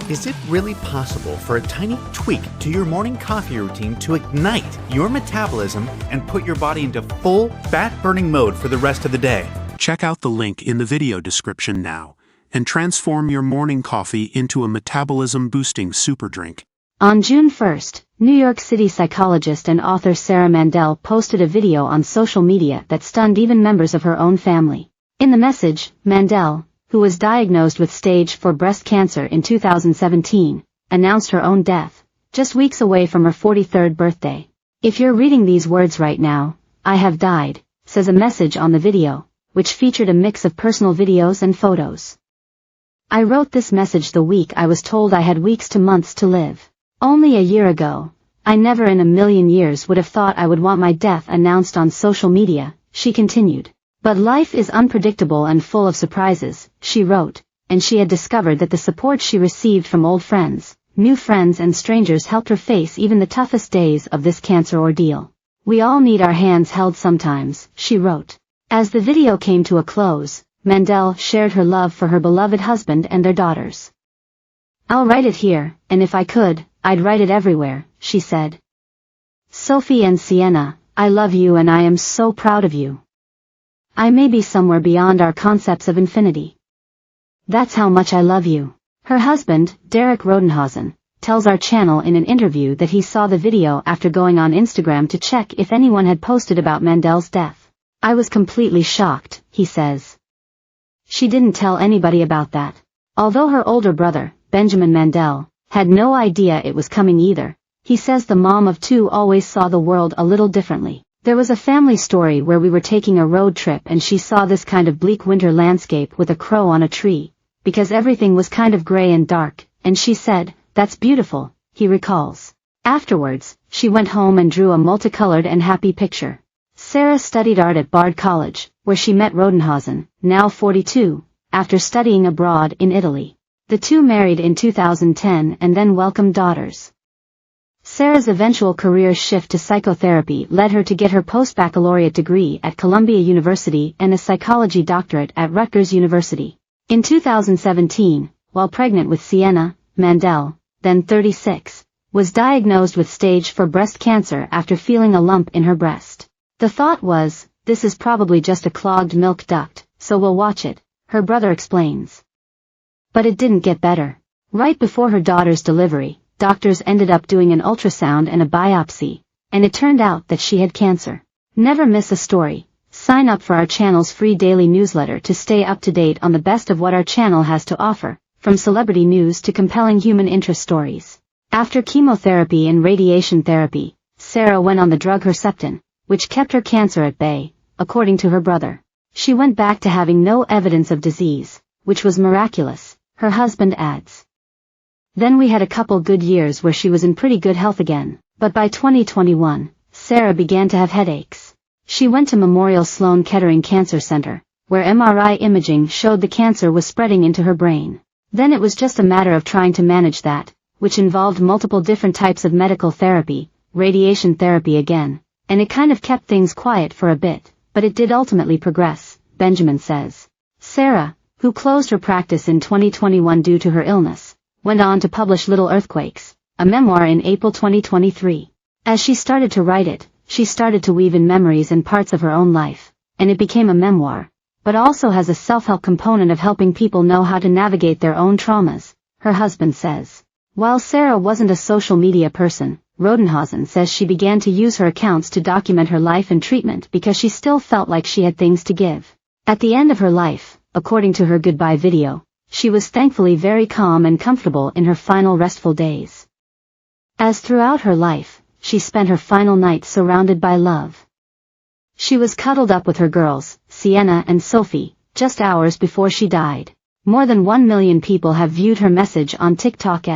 Is it really possible for a tiny tweak to your morning coffee routine to ignite your metabolism and put your body into full fat-burning mode for the rest of the day? Check out the link in the video description now and transform your morning coffee into a metabolism-boosting super drink. On June 1st, New York City psychologist and author Sarah Mandel posted a video on social media that stunned even members of her own family. In the message, Mandel, who was diagnosed with stage 4 breast cancer in 2017, announced her own death, just weeks away from her 43rd birthday. "If you're reading these words right now, I have died," says a message on the video, which featured a mix of personal videos and photos. "I wrote this message the week I was told I had weeks to months to live. Only a year ago, I never in a million years would have thought I would want my death announced on social media," she continued. "But life is unpredictable and full of surprises," she wrote, and she had discovered that the support she received from old friends, new friends and strangers helped her face even the toughest days of this cancer ordeal. "We all need our hands held sometimes," she wrote. As the video came to a close, Mandel shared her love for her beloved husband and their daughters. "I'll write it here, and if I could, I'd write it everywhere," she said. "Sophie and Sienna, I love you and I am so proud of you. I may be somewhere beyond our concepts of infinity. That's how much I love you." Her husband, Derek Rodenhausen, tells our channel in an interview that he saw the video after going on Instagram to check if anyone had posted about Mandel's death. "I was completely shocked," he says. "She didn't tell anybody about that." Although her older brother, Benjamin Mandel, had no idea it was coming either, he says the mom of two always saw the world a little differently. "There was a family story where we were taking a road trip and she saw this kind of bleak winter landscape with a crow on a tree, because everything was kind of gray and dark, and she said, 'That's beautiful,'" he recalls. Afterwards, she went home and drew a multicolored and happy picture. Sarah studied art at Bard College, where she met Rodenhausen, now 42, after studying abroad in Italy. The two married in 2010 and then welcomed daughters. Sarah's eventual career shift to psychotherapy led her to get her post-baccalaureate degree at Columbia University and a psychology doctorate at Rutgers University. In 2017, while pregnant with Sienna, Mandel, then 36, was diagnosed with stage 4 breast cancer after feeling a lump in her breast. The thought was, "This is probably just a clogged milk duct, so we'll watch it," her brother explains. But it didn't get better. Right before her daughter's delivery, doctors ended up doing an ultrasound and a biopsy, and it turned out that she had cancer. Never miss a story. Sign up for our channel's free daily newsletter to stay up to date on the best of what our channel has to offer, from celebrity news to compelling human interest stories. After chemotherapy and radiation therapy, Sarah went on the drug Herceptin, which kept her cancer at bay, according to her brother. She went back to having no evidence of disease, which was miraculous, her husband adds. "Then we had a couple good years where she was in pretty good health again, but by 2021, Sarah began to have headaches. She went to Memorial Sloan Kettering Cancer Center, where MRI imaging showed the cancer was spreading into her brain. Then it was just a matter of trying to manage that, which involved multiple different types of medical therapy, radiation therapy again, and it kind of kept things quiet for a bit, but it did ultimately progress," Benjamin says. Sarah, who closed her practice in 2021 due to her illness, went on to publish Little Earthquakes, a memoir in April 2023. As she started to write it, she started to weave in memories and parts of her own life, and it became a memoir, but also has a self-help component of helping people know how to navigate their own traumas, her husband says. While Sarah wasn't a social media person, Rodenhausen says she began to use her accounts to document her life and treatment because she still felt like she had things to give. At the end of her life, according to her goodbye video, she was thankfully very calm and comfortable in her final restful days. As throughout her life, she spent her final nights surrounded by love. She was cuddled up with her girls, Sienna and Sophie, just hours before she died. More than 1 million people have viewed her message on TikTok.